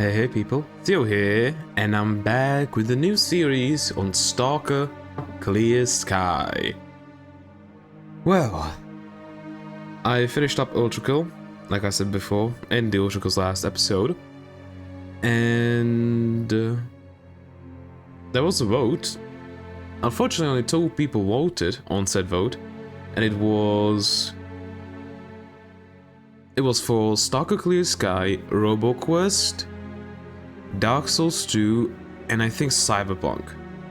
Hey people, Theo here, and I'm back with a new series on Stalker Clear Sky. Well, I finished up Ultrakill, like I said before, in the Ultrakill's last episode, and there was a vote. Unfortunately, only 2 people voted on said vote, and it was for Stalker Clear Sky, RoboQuest, Dark Souls 2, and I think Cyberpunk.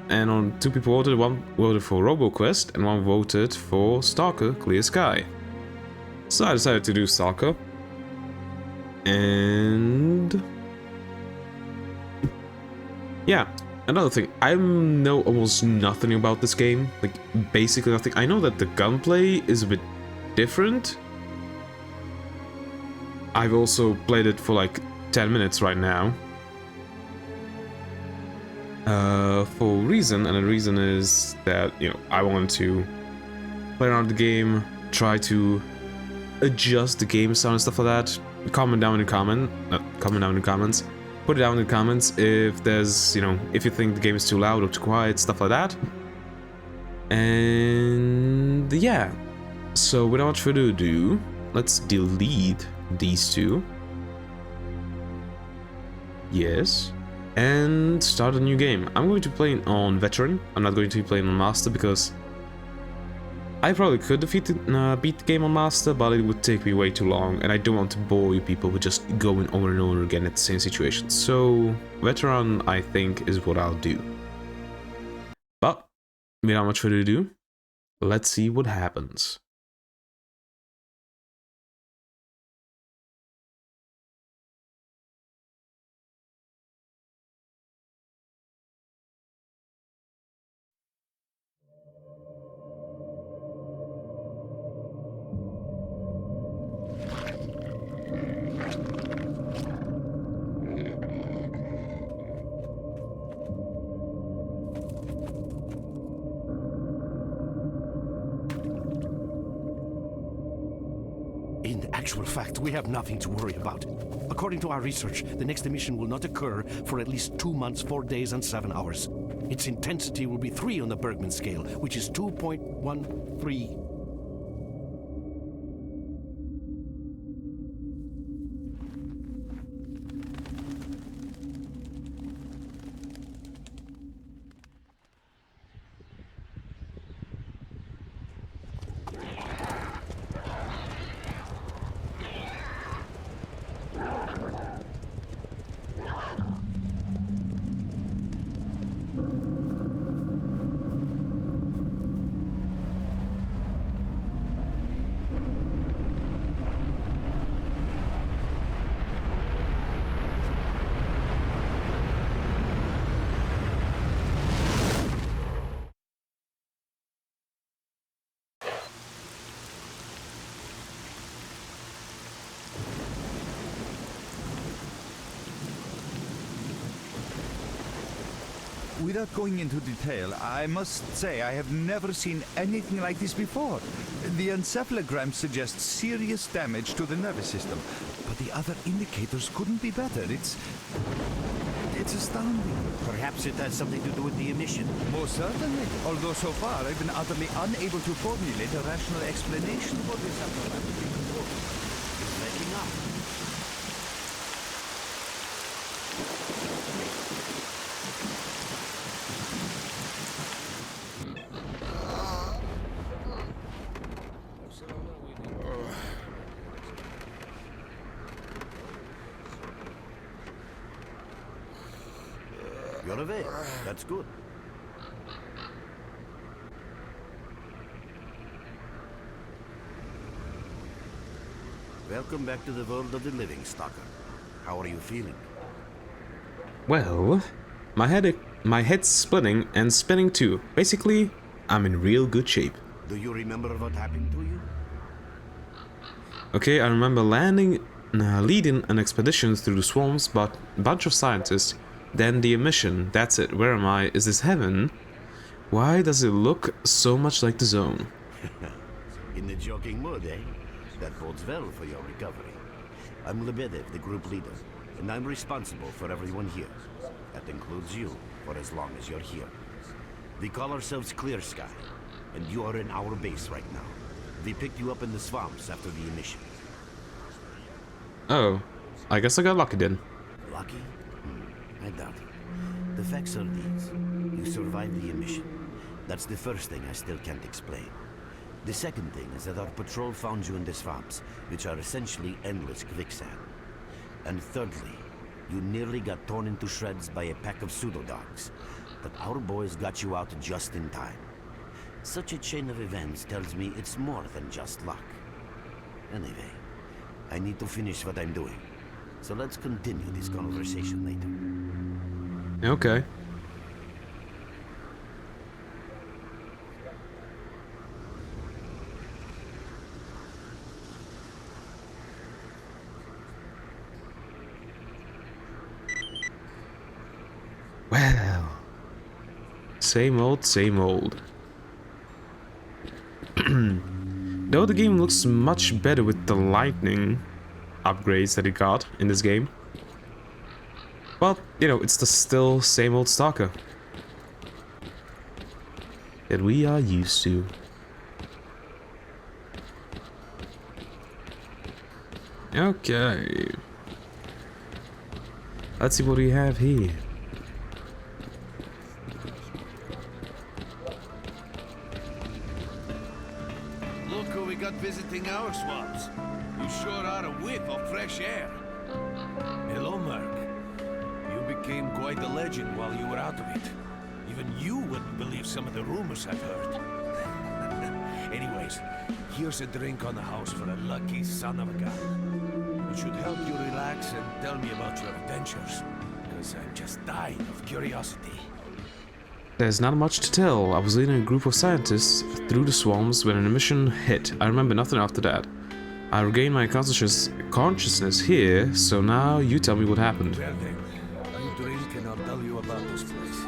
And on 2 people voted, 1 voted for RoboQuest and 1 voted for Stalker Clear Sky. So I decided to do Stalker. And yeah, another thing, I know almost nothing about this game, like basically nothing. I know that the gunplay is a bit different. I've also played it for like 10 minutes right now. For a reason, and the reason is that, you know, I want to play around the game, try to adjust the game sound and stuff like that. Comment down in the comments, put it down in the comments if there's, you know, if you think the game is too loud or too quiet, stuff like that. And yeah, so without further ado, let's delete these 2. Yes. And start a new game. I'm going to play on Veteran. I'm not going to be playing on Master because I probably could beat the game on Master, but it would take me way too long, and I don't want to bore you people with just going over and over again at the same situation. So Veteran, I think, is what I'll do. But without much further ado, let's see what happens. In actual fact, we have nothing to worry about. According to our research, the next emission will not occur for at least 2 months, 4 days, and 7 hours. Its intensity will be 3 on the Bergman scale, which is 2.13. Without going into detail, I must say I have never seen anything like this before. The encephalogram suggests serious damage to the nervous system, but the other indicators couldn't be better. It's astounding. Perhaps it has something to do with the emission. Most certainly. Although so far I've been utterly unable to formulate a rational explanation for this abnormality. It's making up. You're awake. That's good. Welcome back to the world of the living, Stalker. How are you feeling? Well, my head's splitting and spinning too. Basically, I'm in real good shape. Do you remember what happened to you? Okay, I remember leading an expedition through the swamps, but a bunch of scientists. Then the emission, that's it. Where am I? Is this heaven? Why does it look so much like the zone? In the joking mood, eh? That bodes well for your recovery. I'm Lebedev, the group leader. and I'm responsible for everyone here. That includes you, for as long as you're here. We call ourselves Clear Sky, and you are in our base right now. We picked you up in the swamps after the emission. Oh, I guess I got lucky then. Lucky? I doubt it. The facts are these. You survived the emission. That's the first thing I still can't explain. The second thing is that our patrol found you in the swamps, which are essentially endless quicksand. And thirdly, you nearly got torn into shreds by a pack of pseudo-dogs. But our boys got you out just in time. Such a chain of events tells me it's more than just luck. Anyway, I need to finish what I'm doing. So let's continue this conversation later. Okay. Well, same old, same old. Though the game looks much better with the lightning upgrades that it got in this game. Well, you know, it's the still same old S.T.A.L.K.E.R. that we are used to. Okay. Let's see what we have here. Look who we got visiting our swamps. You sure are a whiff of fresh air. Hello, Merc. You became quite a legend while you were out of it. Even you wouldn't believe some of the rumors I've heard. Anyways, here's a drink on the house for a lucky son of a gun. It should help you relax and tell me about your adventures, because I'm just dying of curiosity. There's not much to tell. I was leading a group of scientists through the swamps when an emission hit. I remember nothing after that. I regained my consciousness here, so now you tell me what happened. Well then, you drink and I'll tell you about this place.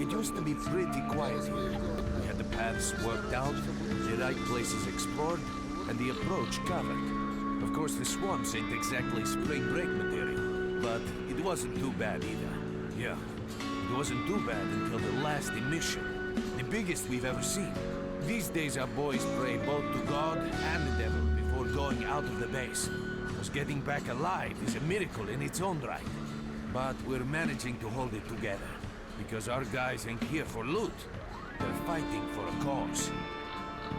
It used to be pretty quiet here. We had the paths worked out, the right places explored, and the approach covered. Of course, the swamps ain't exactly spring break material, but it wasn't too bad either. Yeah, it wasn't too bad until the last emission, the biggest we've ever seen. These days our boys pray both to God and the devil before going out of the base. Because getting back alive is a miracle in its own right. But we're managing to hold it together, because our guys ain't here for loot. They're fighting for a cause.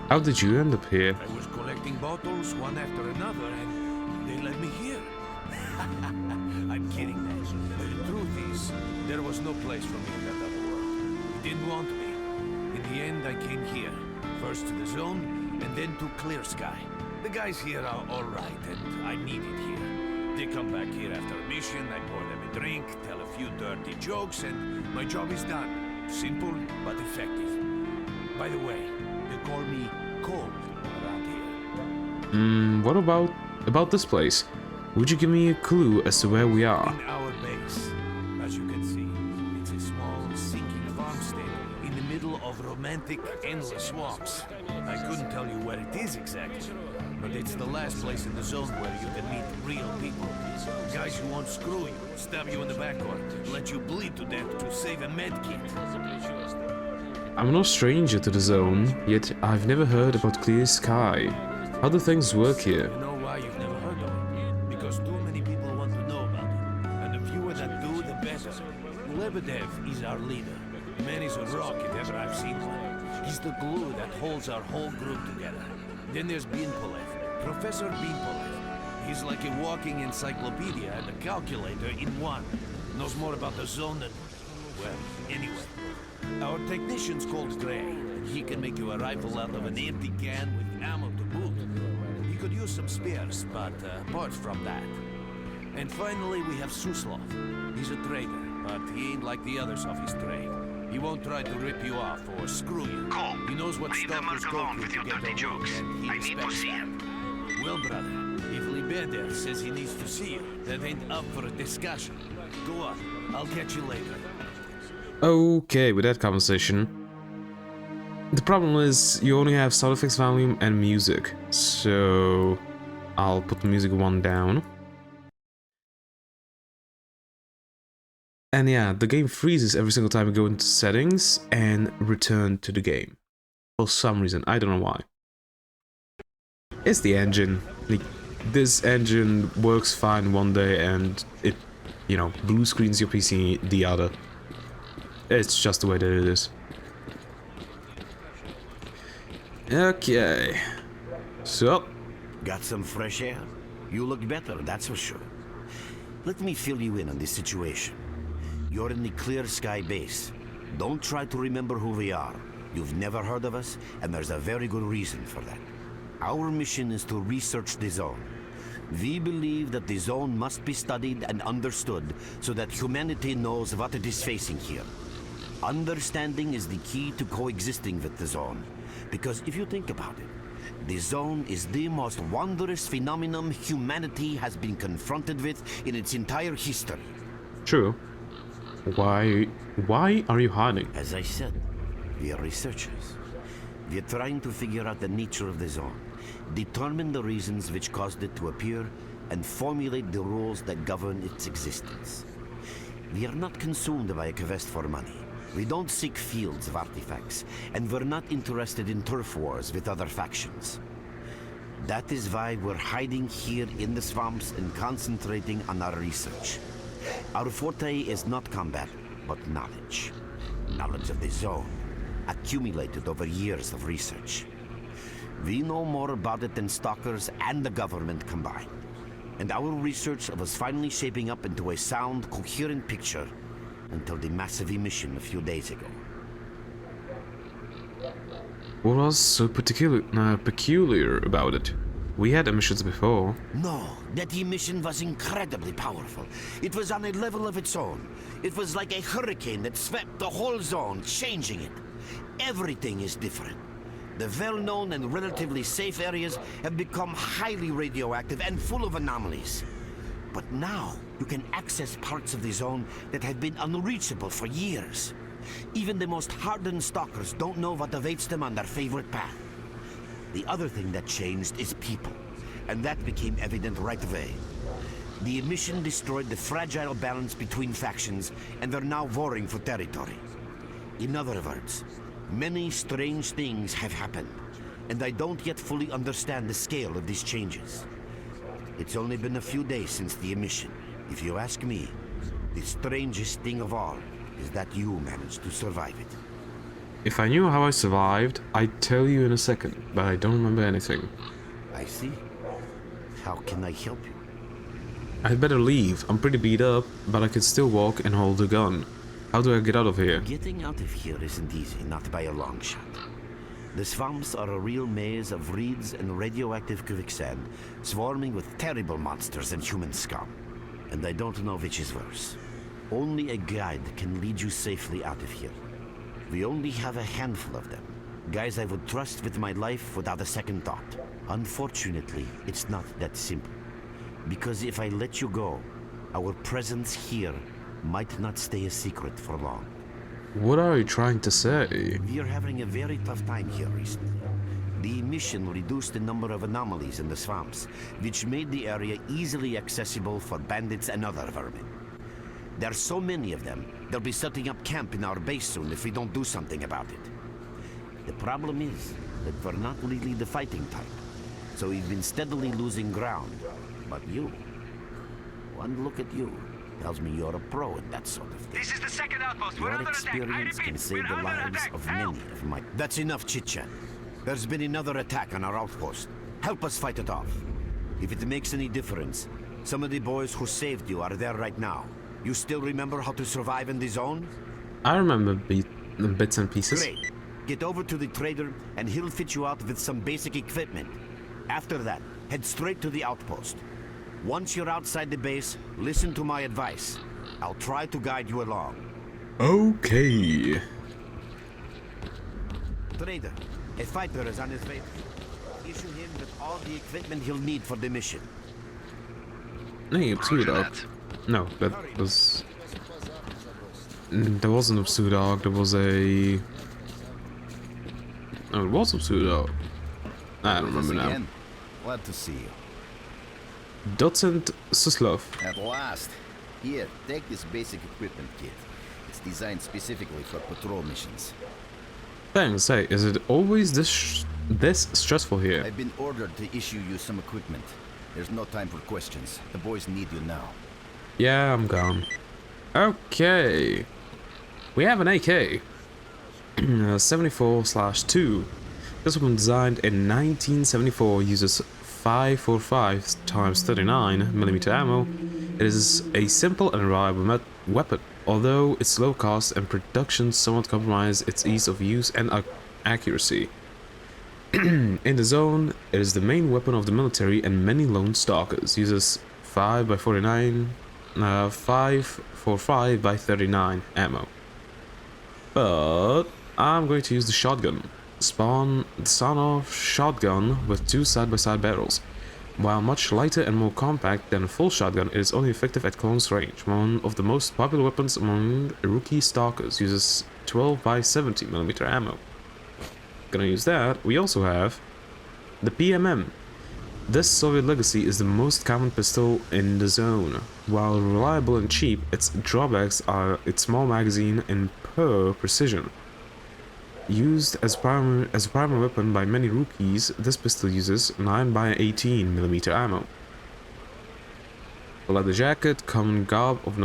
How did you end up here? I was collecting bottles one after another, and they led me here. I'm kidding, man. The truth is, there was no place for me in that other world. They didn't want me. In the end, I came here. First to the zone, and then to Clear Sky. The guys here are alright, and I'm needed here. They come back here after a mission, I pour them a drink, tell a few dirty jokes, and my job is done. Simple, but effective. By the way, they call me Cold around here. What about this place? Would you give me a clue as to where we are? In our base. As you can see, it's a small, sinking farmstead in the middle of romantic, endless swamps. I couldn't tell you where it is exactly, but it's the last place in the zone where you can meet real people. Guys who won't screw you, stab you in the back, or let you bleed to death to save a med kit. I'm no stranger to the zone, yet I've never heard about Clear Sky. How do things work here? You know why you've never heard of it? Because too many people want to know about it. And the fewer that do, the better. Lebedev is our leader. The man is a rock if ever I've seen one. He's the glue that holds our whole group together. Then there's Binpolev, Professor Binpolev. He's like a walking encyclopedia and a calculator in one. Knows more about the zone than... well, anyway. Our technician's called Gray, and he can make you a rifle out of an empty can with ammo to boot. He could use some spares, but apart from that. And finally, we have Suslov. He's a trader, but he ain't like the others of his trade. He won't try to rip you off or screw you. He knows what stalkers go through to get their jokes, and he respects that. Well, brother, if Lebedev says he needs to see you, that ain't up for a discussion. Go on, I'll catch you later. Okay, with that conversation. The problem is, you only have sound effects volume and music, so I'll put the music one down. And yeah, the game freezes every single time I go into settings and return to the game. For some reason, I don't know why. It's the engine. Like, this engine works fine one day and it, you know, blue screens your PC the other. It's just the way that it is. Okay. So. Got some fresh air? You look better, that's for sure. Let me fill you in on this situation. You're in the Clear Sky base. Don't try to remember who we are. You've never heard of us, and there's a very good reason for that. Our mission is to research the zone. We believe that the zone must be studied and understood so that humanity knows what it is facing here. Understanding is the key to coexisting with the zone. Because if you think about it, the zone is the most wondrous phenomenon humanity has been confronted with in its entire history. True. Why are you hiding? As I said, we are researchers. We are trying to figure out the nature of the zone, determine the reasons which caused it to appear, and formulate the rules that govern its existence. We are not consumed by a quest for money. We don't seek fields of artifacts, and we're not interested in turf wars with other factions. That is why we're hiding here in the swamps and concentrating on our research. Our forte is not combat, but knowledge. Knowledge of the zone, accumulated over years of research. We know more about it than stalkers and the government combined. And our research was finally shaping up into a sound, coherent picture until the massive emission a few days ago. What was so peculiar about it? We had emissions before. No, that emission was incredibly powerful. It was on a level of its own. It was like a hurricane that swept the whole zone, changing it. Everything is different. The well-known and relatively safe areas have become highly radioactive and full of anomalies. But now, you can access parts of the zone that have been unreachable for years. Even the most hardened stalkers don't know what awaits them on their favorite path. The other thing that changed is people, and that became evident right away. The emission destroyed the fragile balance between factions, and they're now warring for territory. In other words, many strange things have happened, and I don't yet fully understand the scale of these changes. It's only been a few days since the emission. If you ask me, the strangest thing of all is that you managed to survive it. If I knew how I survived, I'd tell you in a second, but I don't remember anything. I see. How can I help you? I'd better leave. I'm pretty beat up, but I could still walk and hold a gun. How do I get out of here? Getting out of here isn't easy, not by a long shot. The swamps are a real maze of reeds and radioactive quicksand, swarming with terrible monsters and human scum. And I don't know which is worse. Only a guide can lead you safely out of here. We only have a handful of them. Guys I would trust with my life without a second thought. Unfortunately, it's not that simple. Because if I let you go, our presence here might not stay a secret for long. What are you trying to say? We are having a very tough time here recently. The emission reduced the number of anomalies in the swamps, which made the area easily accessible for bandits and other vermin. There are so many of them, they'll be setting up camp in our base soon if we don't do something about it. The problem is that we're not really the fighting type, so we've been steadily losing ground. But you, one look at you, tells me you're a pro in that sort of thing. This is the second outpost. We're Your under attack. I experience repeat, can save we're the under lives attack. of Help! many of my... That's enough chit-chat. There's been another attack on our outpost. Help us fight it off. If it makes any difference, some of the boys who saved you are there right now. You still remember how to survive in the zone? I remember bits and pieces. Great. Get over to the trader and he'll fit you out with some basic equipment. After that, head straight to the outpost. Once you're outside the base, listen to my advice. I'll try to guide you along. Okay. Trader, a fighter is on his way. Issue him with all the equipment he'll need for the mission. Nee, pseudo. No, that was... There wasn't a pseudo, there was a... Oh, it was a pseudo. I don't remember now. Glad to see you. Docent Suslov. At last. Here, take this basic equipment kit. It's designed specifically for patrol missions. Thanks. Hey, is it always this stressful here? I've been ordered to issue you some equipment. There's no time for questions. The boys need you now. Yeah, I'm gone. Okay. We have an AK. 74/2. This weapon designed in 1974 uses 545 x 39mm ammo. It is a simple and reliable weapon, although its low cost and production somewhat compromise its ease of use and accuracy. In the zone, it is the main weapon of the military and many lone stalkers. Uses 5x49, 545x39 ammo. But I'm going to use the shotgun. The son-of shotgun with 2 side-by-side barrels. While much lighter and more compact than a full shotgun, it is only effective at close range. One of the most popular weapons among rookie stalkers. Uses 12x70mm ammo. Gonna use that. We also have the PMM. This Soviet legacy is the most common pistol in the zone. While reliable and cheap, its drawbacks are its small magazine and poor precision. Used as a primary weapon by many rookies, this pistol uses 9x18mm ammo. The leather jacket, common garb of a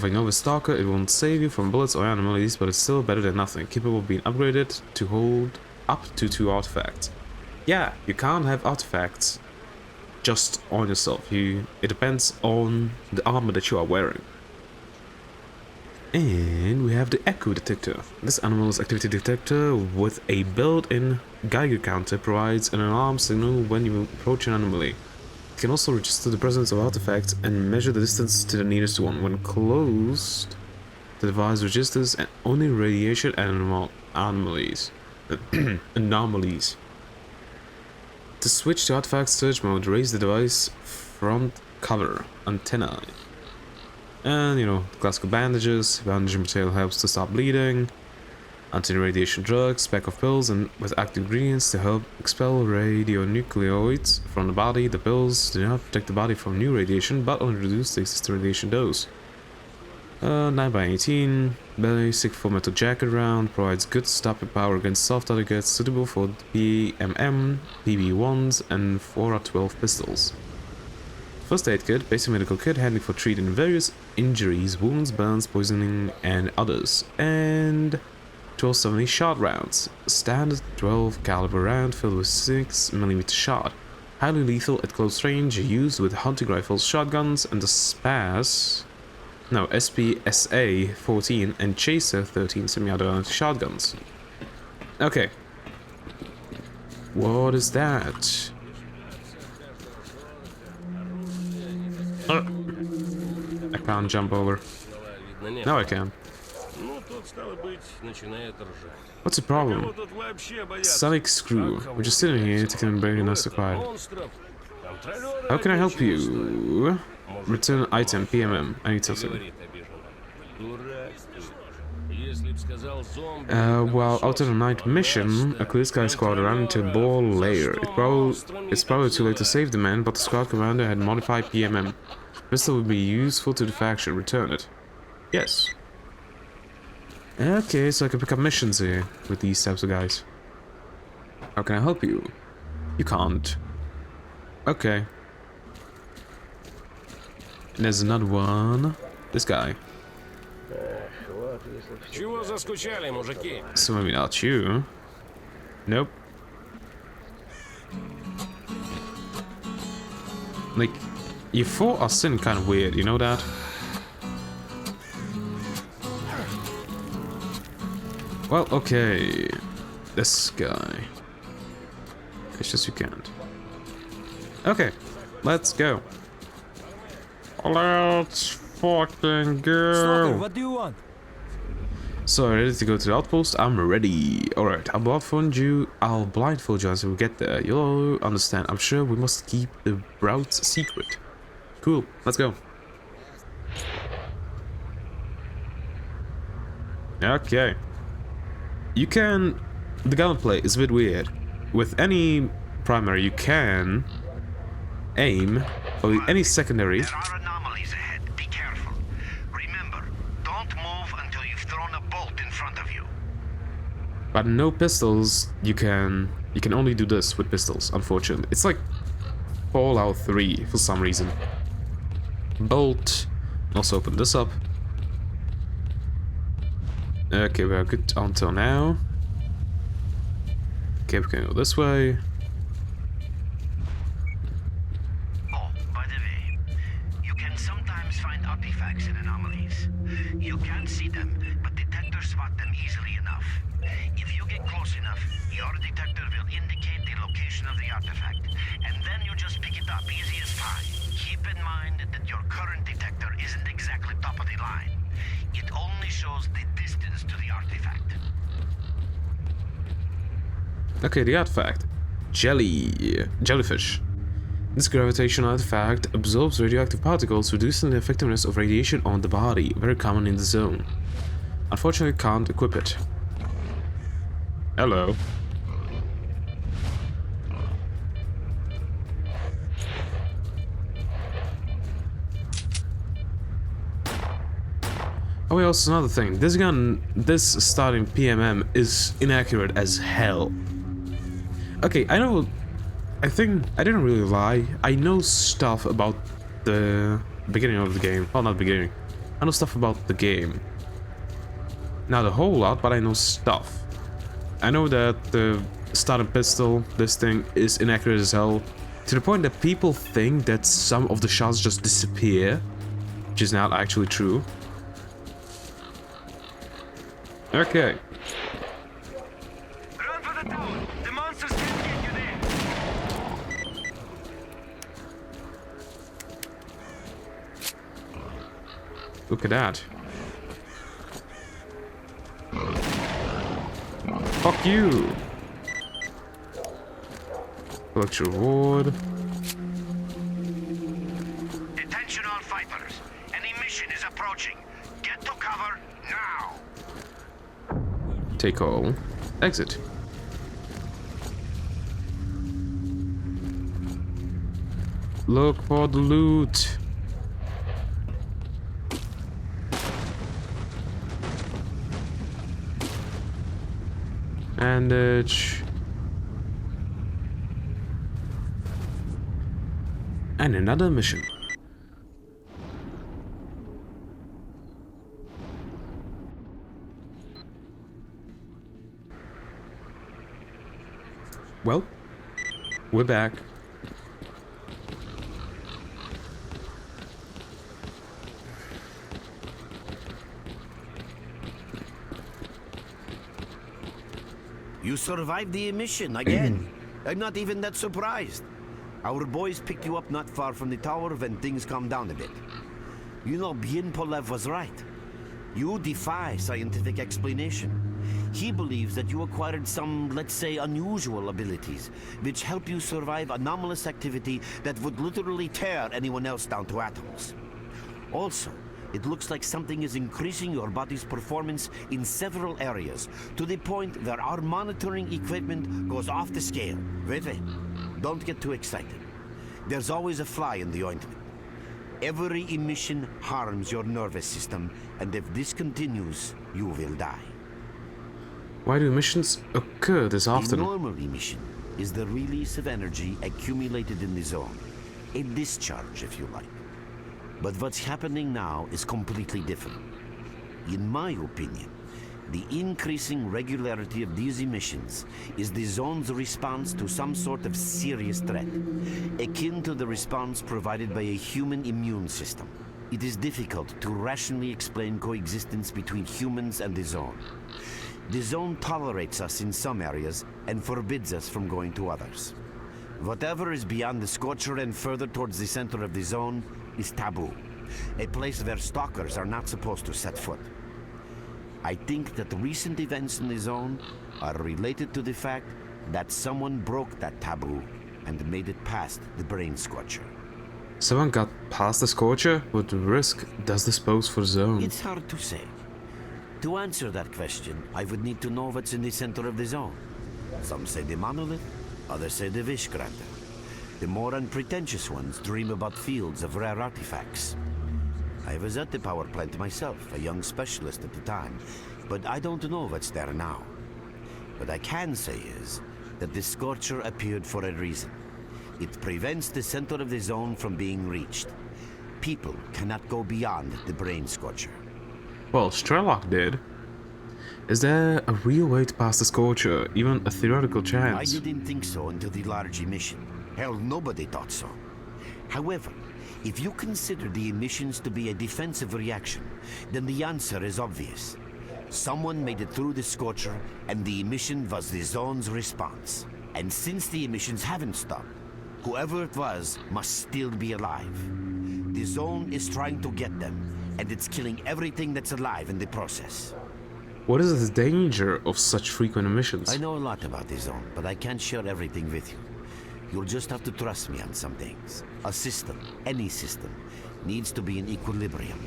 novice stalker, it won't save you from bullets or anomalies, but it's still better than nothing, capable of being upgraded to hold up to 2 artifacts. Yeah, you can't have artifacts just on yourself. It depends on the armor that you are wearing. And we have the echo detector. This anomalous activity detector with a built-in Geiger counter provides an alarm signal when you approach an anomaly. It can also register the presence of artifacts and measure the distance to the nearest one. When closed, the device registers only radiation and anomalies. Anomalies. To switch to artifact search mode, raise the device front cover antenna. And, you know, classical bandages. Bandaging material helps to stop bleeding. Anti-radiation drugs, pack of pills and with active ingredients to help expel radionuclides from the body. The pills do not protect the body from new radiation, but only reduce the existing radiation dose. 9x18, basic full metal jacket round, provides good stopping power against soft targets, suitable for PMM, PB1s, and 4x12 pistols. First aid kit, basic medical kit, handy for treating various injuries, wounds, burns, poisoning, and others. And 1270 shot rounds, standard 12 caliber round filled with 6mm shot, highly lethal at close range, used with hunting rifles, shotguns, and the SPSA-14 and Chaser 13 semi-automatic shotguns. Okay. What is that? I can't jump over. Now I can. What's the problem? Sonic Screw. We're just sitting here taking very nice to quiet. How can I help you? Return item PMM. I need something. While out on a night mission, a Clear Sky squad ran into a ball layer. It's probably too late to save the man, but the squad commander had modified PMM. Pistol would be useful to the faction. Return it. Yes. Okay, so I can pick up missions here with these types of guys. How can I help you? You can't. Okay. And there's another one. This guy. So maybe not you. Nope. Like, you four are sitting kind of weird, you know that? Well, okay. This guy. It's just you can't. Okay, let's go. Let's fucking go. Stalker, what do you want? So, ready to go to the outpost? I'm ready. Alright, I'll blindfold you as we get there. You'll understand. I'm sure we must keep the route's secret. Cool, let's go. Okay. You can... The gunplay is a bit weird. With any primary, you can aim, or with any secondary. There are anomalies ahead. Be careful. off until you've thrown a bolt in front of you. But no pistols, you can only do this with pistols, unfortunately. It's like Fallout 3 for some reason. Bolt. Also open this up. Okay, we are good until now. Okay, we can go this way. Oh, by the way, you can sometimes find artifacts in anomalies. You can't see them, but detectors spot them easily enough. If you get close enough, your detector will indicate the location of the artifact, and then you just pick it up easy as pie. Keep in mind that your current detector isn't exactly top of the line. It only shows the distance to the artifact. Okay, the artifact. Jellyfish. This gravitational artifact absorbs radioactive particles, reducing the effectiveness of radiation on the body, very common in the zone. Unfortunately, can't equip it. Hello. Oh, yeah, also another thing. This gun, this starting PMM is inaccurate as hell. Okay, I think I didn't really lie. I know stuff about the beginning of the game. Well, not beginning. I know stuff about the game. Not a whole lot, but I know stuff. I know that the starting pistol, this thing, is inaccurate as hell. To the point that people think that some of the shots just disappear. Which is not actually true. Okay. Run for the tower! The monsters can't get you there! Look at that. Fuck you! Collect your reward. Attention all fighters! An emission is approaching. Get to cover now! Take all. Exit. Look for the loot. Bandage. And another mission. Well, we're back. You survived the emission again. I'm not even that surprised. Our boys picked you up not far from the tower when things calmed down a bit. You know, Bien Polev was right. You defy scientific explanation. He believes that you acquired some, let's say, unusual abilities, which help you survive anomalous activity that would literally tear anyone else down to atoms. Also, it looks like something is increasing your body's performance in several areas, to the point where our monitoring equipment goes off the scale. Wait. Don't get too excited. There's always a fly in the ointment. Every emission harms your nervous system, and if this continues, you will die. Why do emissions occur this often? A normal emission is the release of energy accumulated in the zone. A discharge, if you like. But what's happening now is completely different. In my opinion, the increasing regularity of these emissions is the zone's response to some sort of serious threat, akin to the response provided by a human immune system. It is difficult to rationally explain coexistence between humans and the zone. The zone tolerates us in some areas and forbids us from going to others. Whatever is beyond the Scorcher and further towards the center of the zone is taboo, a place where stalkers are not supposed to set foot. I think that the recent events in the zone are related to the fact that someone broke that taboo and made it past the brain Scorcher. Someone got past the Scorcher? What risk does this pose for the zone? It's hard to say. To answer that question, I would need to know what's in the center of the zone. Some say the monolith, others say the Vishgranta. The more unpretentious ones dream about fields of rare artifacts. I was at the power plant myself, a young specialist at the time, but I don't know what's there now. What I can say is that the Scorcher appeared for a reason. It prevents the center of the zone from being reached. People cannot go beyond the Brain Scorcher. Well, Strelok did. Is there a real way to pass the Scorcher, even a theoretical chance? I didn't think so until the large emission. Hell, nobody thought so. However, if you consider the emissions to be a defensive reaction, then the answer is obvious. Someone made it through the Scorcher, and the emission was the zone's response. And since the emissions haven't stopped, whoever it was must still be alive. The zone is trying to get them, and it's killing everything that's alive in the process. What is the danger of such frequent emissions? I know a lot about the zone, but I can't share everything with you. You'll just have to trust me on some things. A system, any system, needs to be in equilibrium.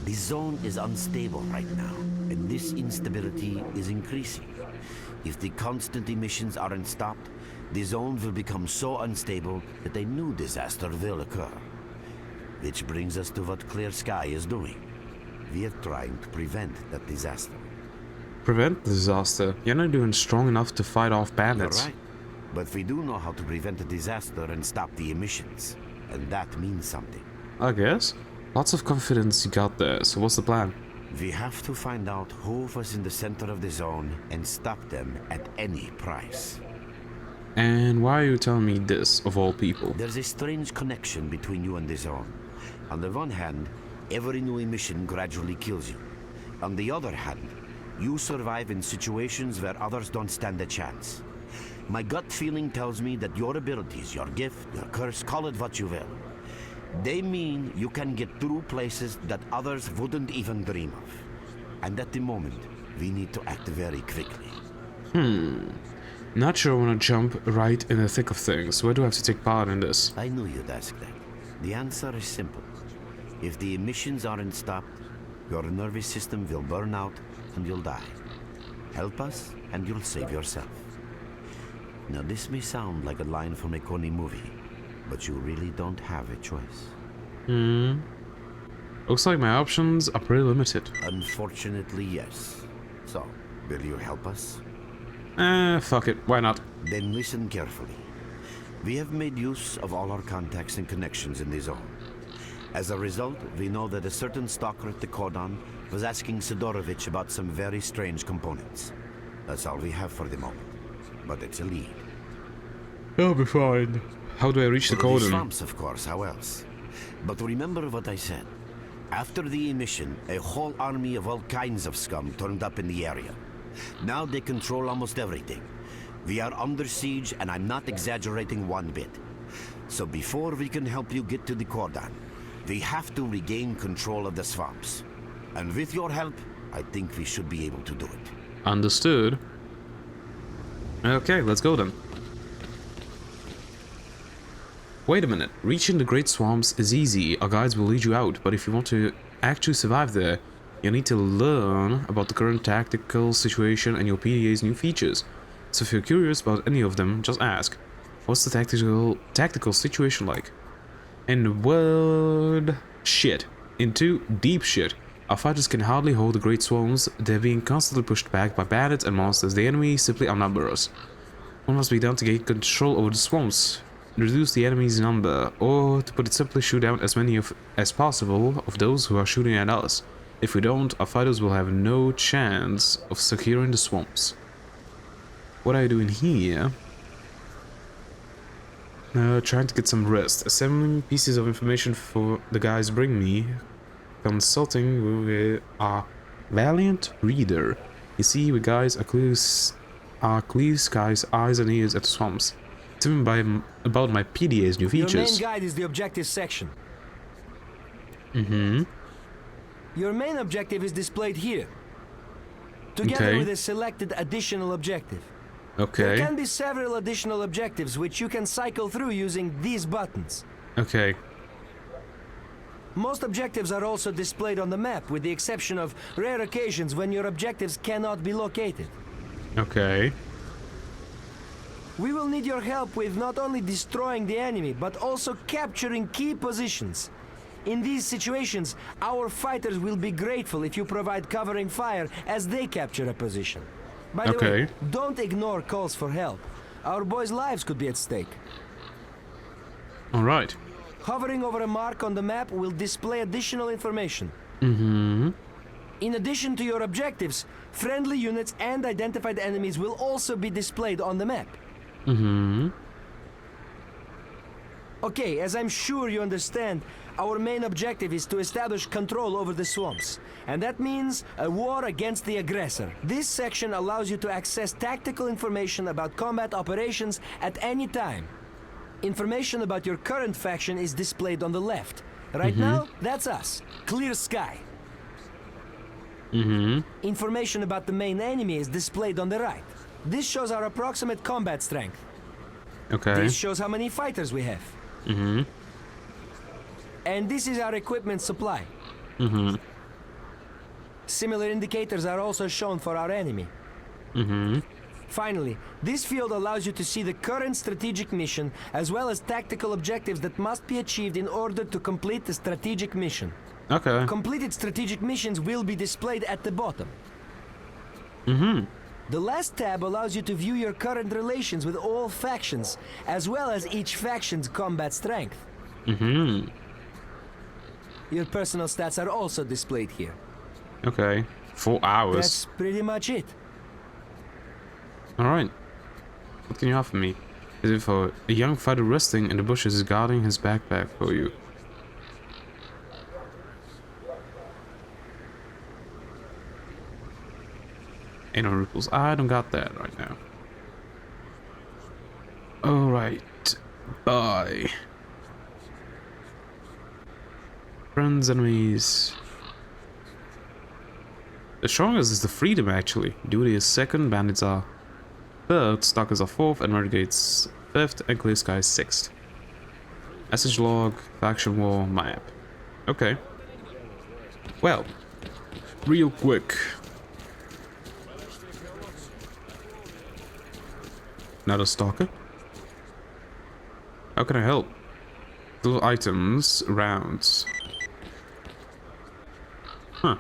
The zone is unstable right now, and this instability is increasing. If the constant emissions aren't stopped, the zone will become so unstable that a new disaster will occur. Which brings us to what Clear Sky is doing. We are trying to prevent that disaster. Prevent the disaster? You're not even strong enough to fight off bandits. You're right. But we do know how to prevent a disaster and stop the emissions. And that means something. I guess. Lots of confidence you got there, so what's the plan? We have to find out who was in the center of the zone and stop them at any price. And why are you telling me this, of all people? There's a strange connection between you and the zone. On the one hand, every new emission gradually kills you. On the other hand, you survive in situations where others don't stand a chance. My gut feeling tells me that your abilities, your gift, your curse, call it what you will, they mean you can get through places that others wouldn't even dream of. And at the moment, we need to act very quickly. Not sure I want to jump right in the thick of things. Where do I have to take part in this? I knew you'd ask that. The answer is simple. If the emissions aren't stopped, your nervous system will burn out and you'll die. Help us and you'll save yourself. Now this may sound like a line from a corny movie, but you really don't have a choice. Looks like my options are pretty limited. Unfortunately, yes. So, will you help us? Fuck it, why not? Then listen carefully. We have made use of all our contacts and connections in the zone. As a result, we know that a certain stalker at the cordon was asking Sidorovich about some very strange components. That's all we have for the moment. But it's a lead. I'll be fine. How do I reach the Through cordon? the swamps, of course, how else? But remember what I said. After the emission, a whole army of all kinds of scum turned up in the area. Now they control almost everything. We are under siege, and I'm not exaggerating one bit. So before we can help you get to the cordon, we have to regain control of the swamps. And with your help, I think we should be able to do it. Understood. Okay, let's go then. Wait a minute, reaching the Great Swamps is easy, our guides will lead you out, but if you want to actually survive there, you need to learn about the current tactical situation and your PDA's new features. So if you're curious about any of them, just ask. What's the tactical situation like? In word... shit. In 2, deep shit. Our fighters can hardly hold the Great Swamps, they're being constantly pushed back by bandits and monsters, the enemy simply outnumber us. What must be done to gain control over the swamps? Reduce the enemy's number, or to put it simply, shoot down as many as possible of those who are shooting at us. If we don't, our fighters will have no chance of securing the swamps. What are you doing here? Trying to get some rest. Assembling pieces of information for the guys bring me. Consulting with a valiant reader. You see, we guys are clear skies, eyes and ears at the swamps. Tell me about my PDA's new features. Your main guide is the objective section. Your main objective is displayed here, together with a selected additional objective. There can be several additional objectives which you can cycle through using these buttons. Most objectives are also displayed on the map, with the exception of rare occasions when your objectives cannot be located. We will need your help with not only destroying the enemy, but also capturing key positions. In these situations, our fighters will be grateful if you provide covering fire as they capture a position. By the way, don't ignore calls for help. Our boys' lives could be at stake. Alright. Hovering over a mark on the map will display additional information. Mm-hmm. In addition to your objectives, friendly units and identified enemies will also be displayed on the map. Mm-hmm. Okay, as I'm sure you understand, our main objective is to establish control over the swamps. And that means a war against the aggressor. This section allows you to access tactical information about combat operations at any time. Information about your current faction is displayed on the left. Right now, that's us. Clear sky. Information about the main enemy is displayed on the right. This shows our approximate combat strength. Okay. This shows how many fighters we have. And this is our equipment supply. Similar indicators are also shown for our enemy. Finally, this field allows you to see the current strategic mission as well as tactical objectives that must be achieved in order to complete the strategic mission. Okay. Completed strategic missions will be displayed at the bottom. The last tab allows you to view your current relations with all factions, as well as each faction's combat strength. Your personal stats are also displayed here. Okay. 4 hours. That's pretty much it. Alright. What can you offer me? Is it for a young fighter resting in the bushes is guarding his backpack for you? Ain't no ripples. I don't got that right now. Alright. Bye. Friends, enemies. The strongest is the freedom actually. Duty is second, bandits are third, stalkers are fourth, and renegades fifth, and clear sky is sixth. Message log, faction war, map. Okay. Well, real quick. Another stalker. How can I help? Little items, rounds. Huh.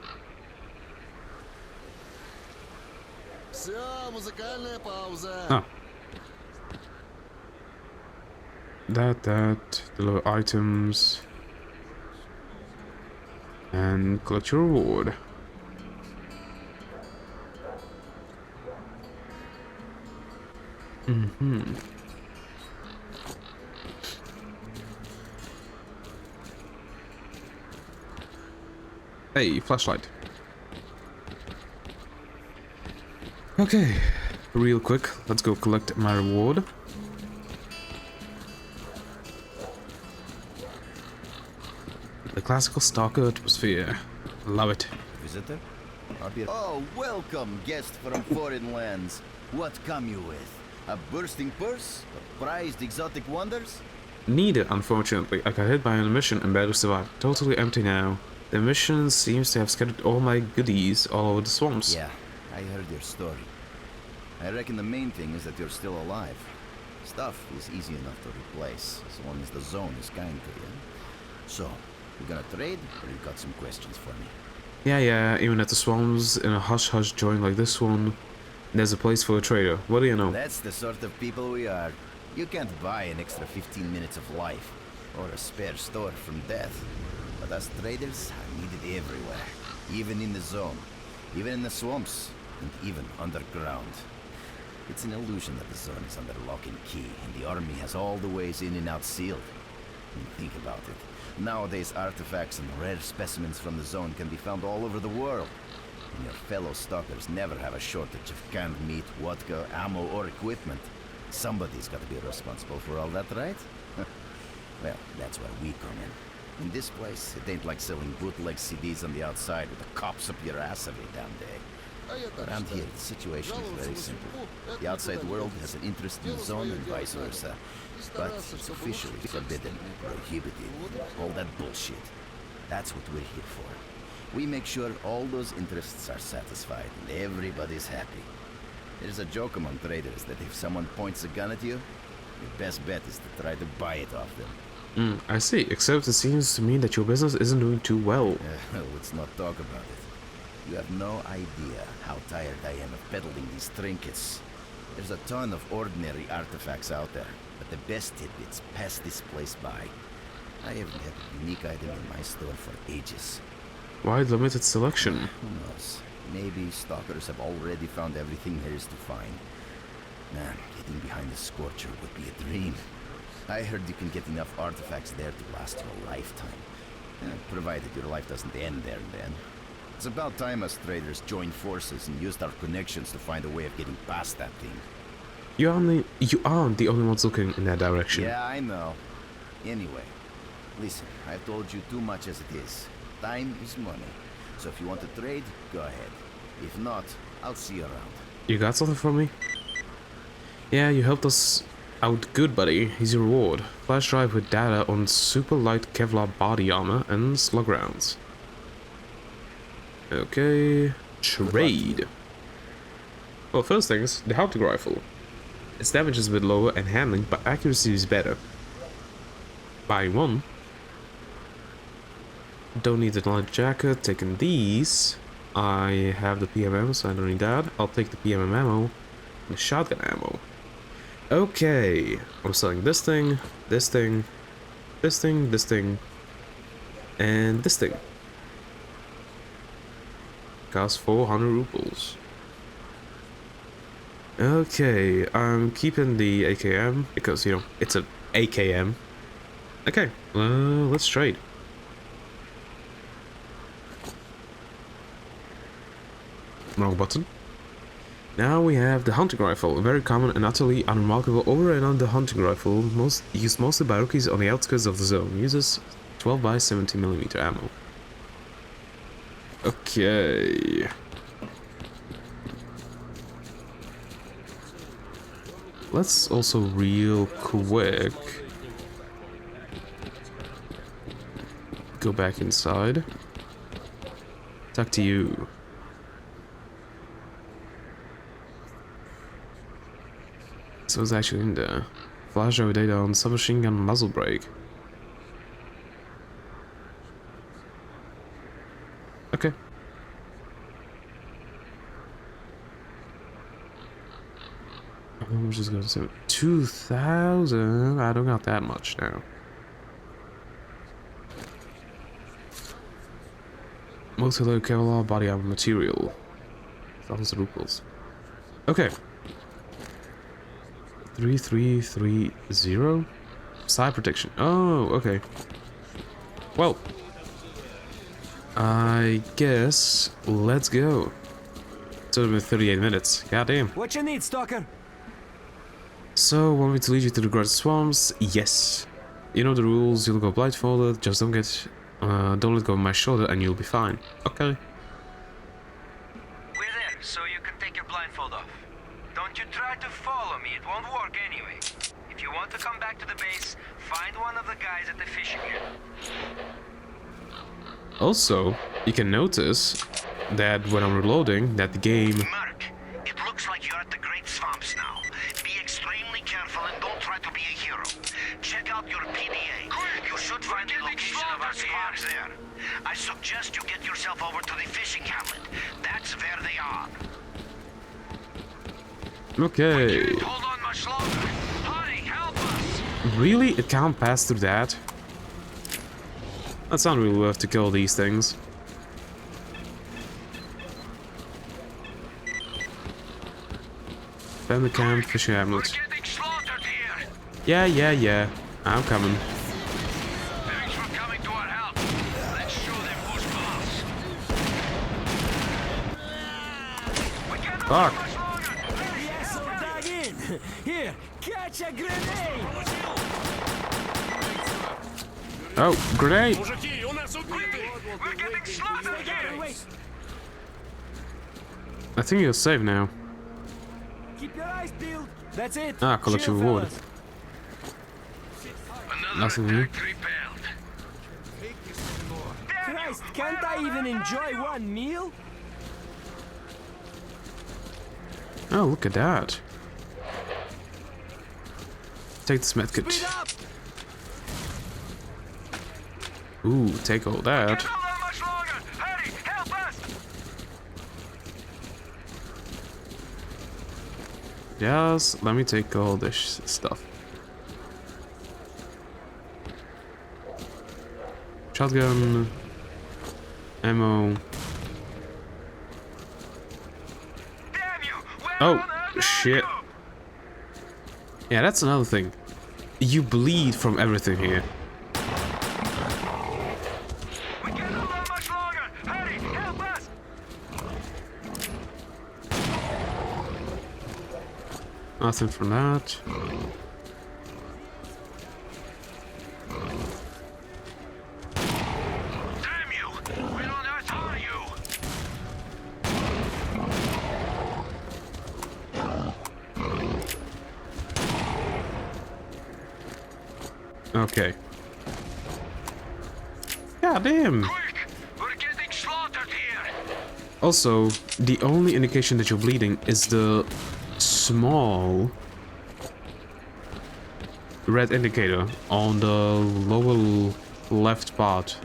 Oh. That, the little items. And collect your reward. Hey, flashlight. Okay, real quick, let's go collect my reward. The classical stalker atmosphere. Love it. Visitor? Oh, welcome, guest from foreign lands. What come you with? A bursting purse? A prized exotic wonders? Neither, unfortunately. I got hit by an mission and barely survived. Totally empty now. The mission seems to have scattered all my goodies all over the swamps. Yeah, I heard your story. I reckon the main thing is that you're still alive. Stuff is easy enough to replace, as long as the zone is kind to you. So, you gonna trade, or you got some questions for me? Yeah, even at the swamps, in a hush-hush joint like this one, there's a place for a trader. What do you know? That's the sort of people we are. You can't buy an extra 15 minutes of life, or a spare store from death. But us traders are needed everywhere, even in the zone, even in the swamps, and even underground. It's an illusion that the zone is under lock and key, and the army has all the ways in and out sealed. And think about it. Nowadays, artifacts and rare specimens from the zone can be found all over the world. And your fellow stalkers never have a shortage of canned meat, vodka, ammo, or equipment. Somebody's got to be responsible for all that, right? Well, that's where we come in. In this place, it ain't like selling bootleg CDs on the outside with the cops up your ass every damn day. Around here, the situation is very simple. The outside world has an interest in the zone and vice versa. But it's officially forbidden, prohibited, all that bullshit. That's what we're here for. We make sure all those interests are satisfied and everybody's happy. There's a joke among traders that if someone points a gun at you, your best bet is to try to buy it off them. I see, except it seems to me that your business isn't doing too well. Let's not talk about it. You have no idea how tired I am of peddling these trinkets. There's a ton of ordinary artifacts out there, but the best tidbits pass this place by. I haven't had a unique item in my store for ages. Why limited selection? Who knows? Maybe stalkers have already found everything there is to find. Man, getting behind the Scorcher would be a dream. I heard you can get enough artifacts there to last you a lifetime. Provided your life doesn't end there and then. It's about time us traders joined forces and used our connections to find a way of getting past that thing. You aren't the only ones looking in that direction. Yeah, I know. Anyway, listen, I've told you too much as it is. Time is money. So if you want to trade, go ahead. If not, I'll see you around. You got something for me? Yeah, you helped us out good, buddy. Here's your reward. Flash drive with data on super light Kevlar body armor and slug rounds. Okay, trade. Well, first things, the hunting rifle. Its damage is a bit lower and handling, but accuracy is better. Buying one. Don't need the light jacket. Taking these. I have the PMM, so I don't need that. I'll take the PMM ammo and the shotgun ammo. Okay, I'm selling this thing, this thing, this thing, this thing, and this thing. Costs 400 rubles. Okay, I'm keeping the AKM because, you know, it's an AKM. Okay, let's trade. Wrong button. Now we have the hunting rifle, a very common and utterly unremarkable over-and-under hunting rifle, used mostly by rookies on the outskirts of the zone. Uses 12 by 70mm ammo. Okay. Let's also real quick go back inside. Talk to you. So it's actually in there. Flash drive data on submachine gun muzzle brake. Okay. I'm just gonna say 2,000. I don't got that much now. Multi-layer Kevlar body armor material. 1,000 rubles. Okay. 3330 side protection. Oh, okay. Well, I guess let's go. It's only been 38 minutes. Goddamn. What you need, Stalker? So, want me to lead you to the Gothic swamps? Yes. You know the rules. You'll go blindfolded. Just don't let go of my shoulder, and you'll be fine. Okay. We're there, so you can take your blindfold off. Don't you try to follow me, it won't work anyway. If you want to come back to the base, find one of the guys at the fishing pier. Also, you can notice that when I'm reloading, that the game... Mark, it looks like you're at the Great Swamps now. Be extremely careful and don't try to be a hero. Check out your PDA. You should find the location of our squads there. I suggest you get yourself over to the fishing hamlet. That's where they are. Okay. Hold on much longer. Hurry, help us! Really? It can't pass through that? That's not really worth to kill these things. Defend the camp, fishing hamlet. Yeah. I'm coming. Thanks for coming to our help. Let's show them who's boss. Fuck. Here, catch a grenade! Oh, grenade! We're getting slaughtered here! I think you're safe now. Keep your eyes peeled. That's it. Ah, collect your reward. Nothing new. Christ, can't I even enjoy one meal? Oh, look at that. Take this medkit. Ooh, take all that. Yes, let me take all this stuff. Shotgun, ammo. Oh, shit. Yeah, that's another thing. You bleed from everything here. Nothing from that. Damn you! Where on earth are you? Okay. God damn. Quick! We're getting slaughtered here! Also, the only indication that you're bleeding is the small red indicator on the lower left part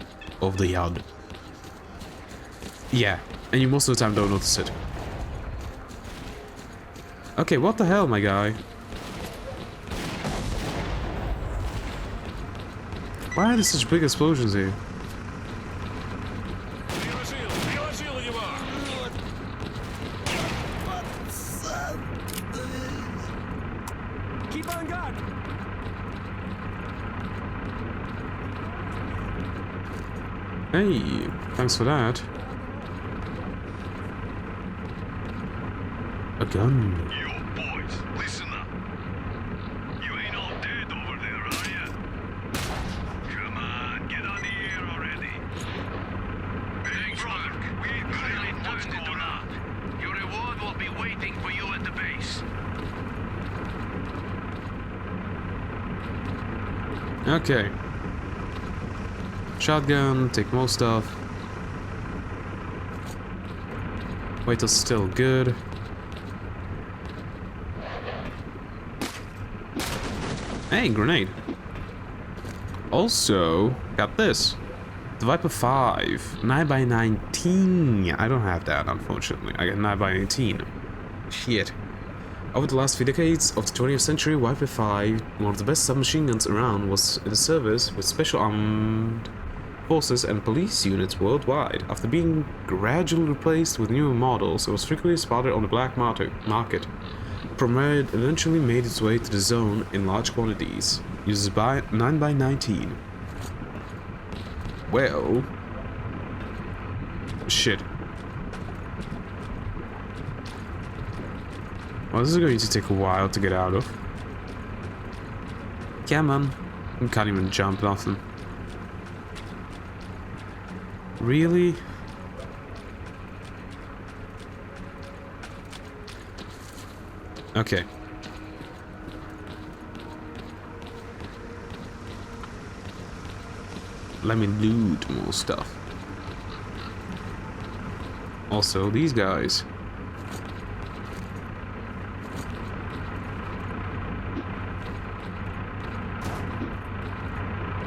of the HUD. Yeah, and you most of the time don't notice it. Okay, what the hell, my guy? Why are there such big explosions here? Keep on guard. Hey, thanks for that. A gun. You boys, listen up. You ain't all dead over there, are you? Come on, get on the air already. Big brother, we ain't clearly what's going on. Your reward will be waiting for you at the base. Okay. Shotgun, take more stuff. Weight is still good. Hey, grenade. Also, got this. The Viper 5, 9x19. I don't have that, unfortunately. I got 9x19. Shit. Over the last few decades of the 20th century, Viper 5, one of the best submachine guns around, was in service with special armed forces and police units worldwide. After being gradually replaced with newer models, it was frequently spotted on the black market, from where it eventually made its way to the zone in large quantities. Uses 9x19. Well... shit. Well, this is going to take a while to get out of. Come on. I can't even jump, nothing. Really? Okay. Let me loot more stuff. Also, these guys.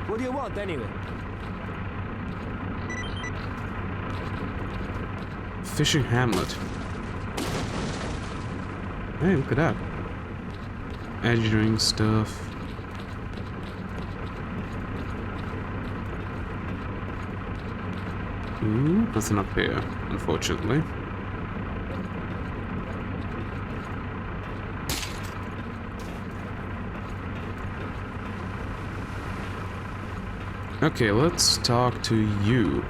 What do you want, anyway? Fishing hamlet. Hey, look at that. Engineering stuff. Ooh, nothing up here, unfortunately. Okay, let's talk to you.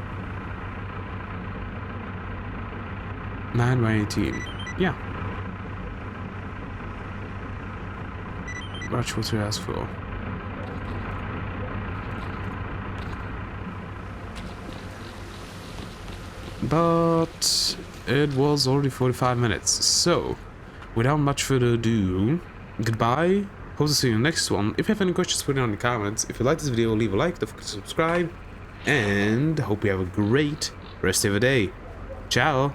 9x18. Yeah. Watch what you ask for. But it was already 45 minutes, so without much further ado, goodbye. Hope to see you in the next one. If you have any questions, put it in the comments. If you like this video, leave a like, don't forget to subscribe, and hope you have a great rest of your day. Ciao!